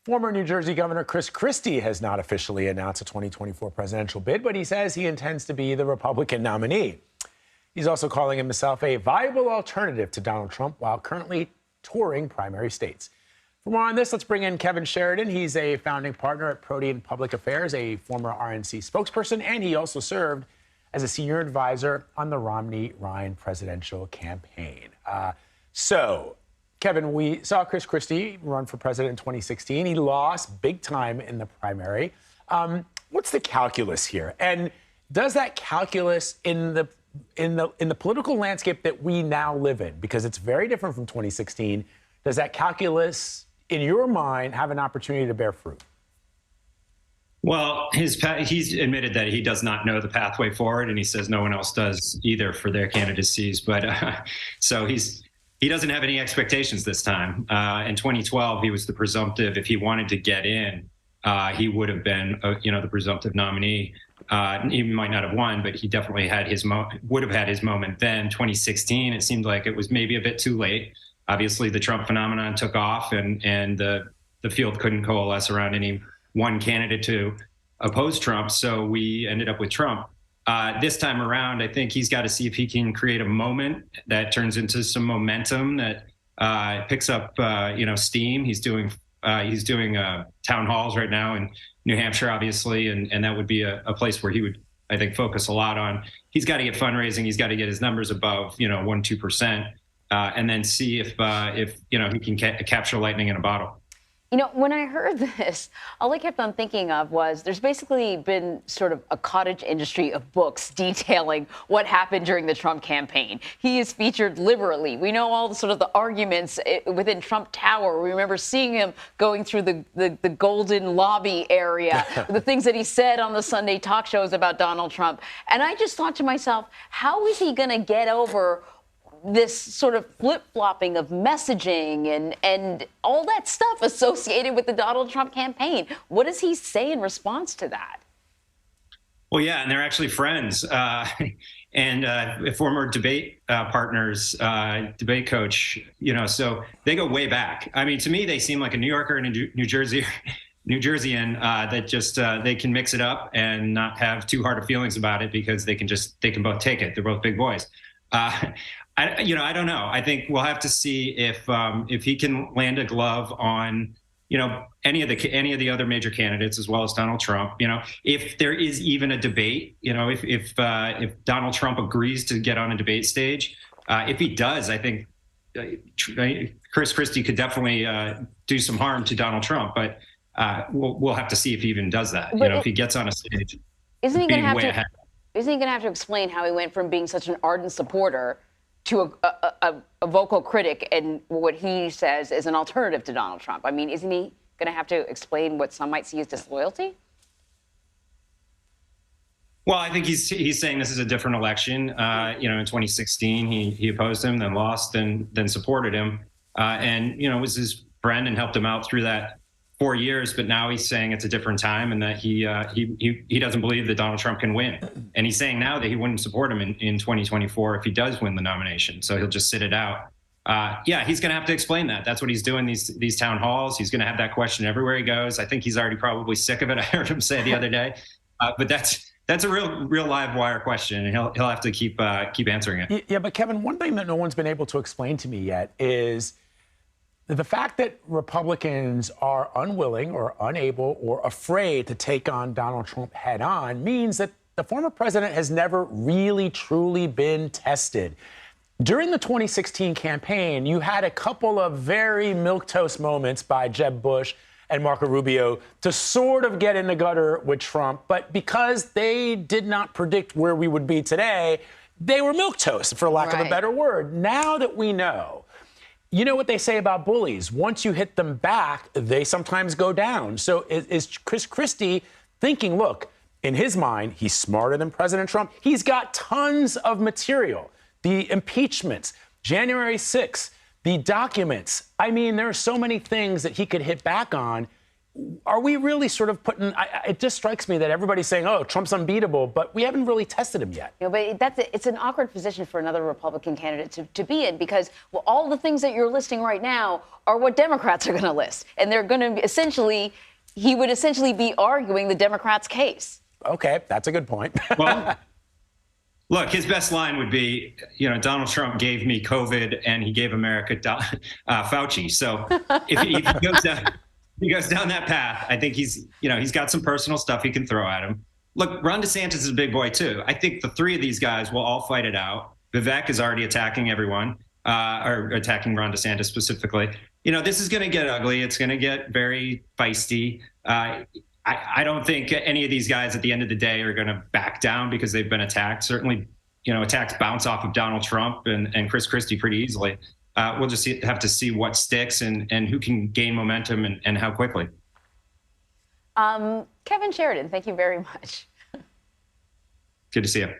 Former New Jersey Governor Chris Christie has not officially announced a 2024 presidential bid, but he says he intends to be the Republican nominee. He's also calling himself a viable alternative to Donald Trump while currently touring primary states. For more on this, let's bring in Kevin Sheridan. He's a founding partner at Protean Public Affairs, a former RNC spokesperson, and he also served as a senior advisor on the Romney-Ryan presidential campaign. Kevin, we saw Chris Christie run for president in 2016. He lost big time in the primary. What's the calculus here? And does that calculus in the political landscape that we now live in, because it's very different from 2016, does that calculus, in your mind, have an opportunity to bear fruit? Well, he's admitted that he does not know the pathway forward, and he says no one else does either for their candidacies. But so he doesn't have any expectations this time. In 2012, he was the presumptive. If he wanted to get in, he would have been, the presumptive nominee. He might not have won, but he definitely would have had his moment then. 2016, it seemed like it was maybe a bit too late. Obviously, the Trump phenomenon took off, and the field couldn't coalesce around any one candidate to oppose Trump, so we ended up with Trump. This time around, I think he's got to see if he can create a moment that turns into some momentum that picks up, steam. He's doing town halls right now in New Hampshire, obviously, and that would be a place where he would, I think, focus a lot on. He's got to get fundraising. He's got to get his numbers above, 1-2%, and then see if he can capture lightning in a bottle. When I heard this, all I kept on thinking of was there's basically been sort of a cottage industry of books detailing what happened during the Trump campaign. He is featured liberally. We know all the arguments within Trump Tower. We remember seeing him going through the golden lobby area, the things that he said on the Sunday talk shows about Donald Trump. And I just thought to myself, how is he going to get over this sort of flip-flopping of messaging and all that stuff associated with the Donald Trump campaign? What does he say in response to that? Well, yeah, and they're actually friends and former debate partners, debate coach, so they go way back. I mean, to me, they seem like a New Yorker and a New Jerseyan that just they can mix it up and not have too hard of feelings about it because they can both take it. They're both big boys. I don't know. I think we'll have to see if he can land a glove on, any of the other major candidates as well as Donald Trump. If there is even a debate, if Donald Trump agrees to get on a debate stage, if he does, I think Chris Christie could definitely do some harm to Donald Trump. But we'll have to see if he even does that. If he gets on a stage, isn't he going to have to explain how he went from being such an ardent supporter to a vocal critic and what he says is an alternative to Donald Trump? I mean, isn't he going to have to explain what some might see as disloyalty? Well, I think he's saying this is a different election. In 2016, he opposed him, then lost, then supported him, and was his friend and helped him out through that 4 years, but now he's saying it's a different time and that he doesn't believe that Donald Trump can win. And he's saying now that he wouldn't support him in 2024 if he does win the nomination. So he'll just sit it out. He's going to have to explain that. That's what he's doing, these town halls. He's going to have that question everywhere he goes. I think he's already probably sick of it. I heard him say the other day. But that's a real live wire question, and he'll have to keep answering it. Yeah, but Kevin, one thing that no one's been able to explain to me yet is the fact that Republicans are unwilling or unable or afraid to take on Donald Trump head on means that the former president has never really, truly been tested. During the 2016 campaign, you had a couple of very milquetoast moments by Jeb Bush and Marco Rubio to sort of get in the gutter with Trump. But because they did not predict where we would be today, they were milquetoast, for lack of a better word. Now that we know, you know what they say about bullies. Once you hit them back, they sometimes go down. So is Chris Christie thinking, look, in his mind, he's smarter than President Trump. He's got tons of material. The impeachments, January 6th, the documents. I mean, there are so many things that he could hit back on. are we really sort of putting, it just strikes me that everybody's saying, oh, Trump's unbeatable, but we haven't really tested him yet. You know, but it's an awkward position for another Republican candidate to be in because, well, all the things that you're listing right now are what Democrats are going to list. And they're going to he would essentially be arguing the Democrats' case. Okay, that's a good point. Well, look, his best line would be, Donald Trump gave me COVID and he gave America Fauci. So if he goes down that path, I think he's got some personal stuff he can throw at him. Look, Ron DeSantis is a big boy, too. I think the three of these guys will all fight it out. Vivek is already attacking everyone, or attacking Ron DeSantis specifically. This is going to get ugly. It's going to get very feisty. I don't think any of these guys at the end of the day are going to back down because they've been attacked. Certainly, attacks bounce off of Donald Trump and Chris Christie pretty easily. We'll just have to see what sticks and who can gain momentum and how quickly. Kevin Sheridan, thank you very much. Good to see you.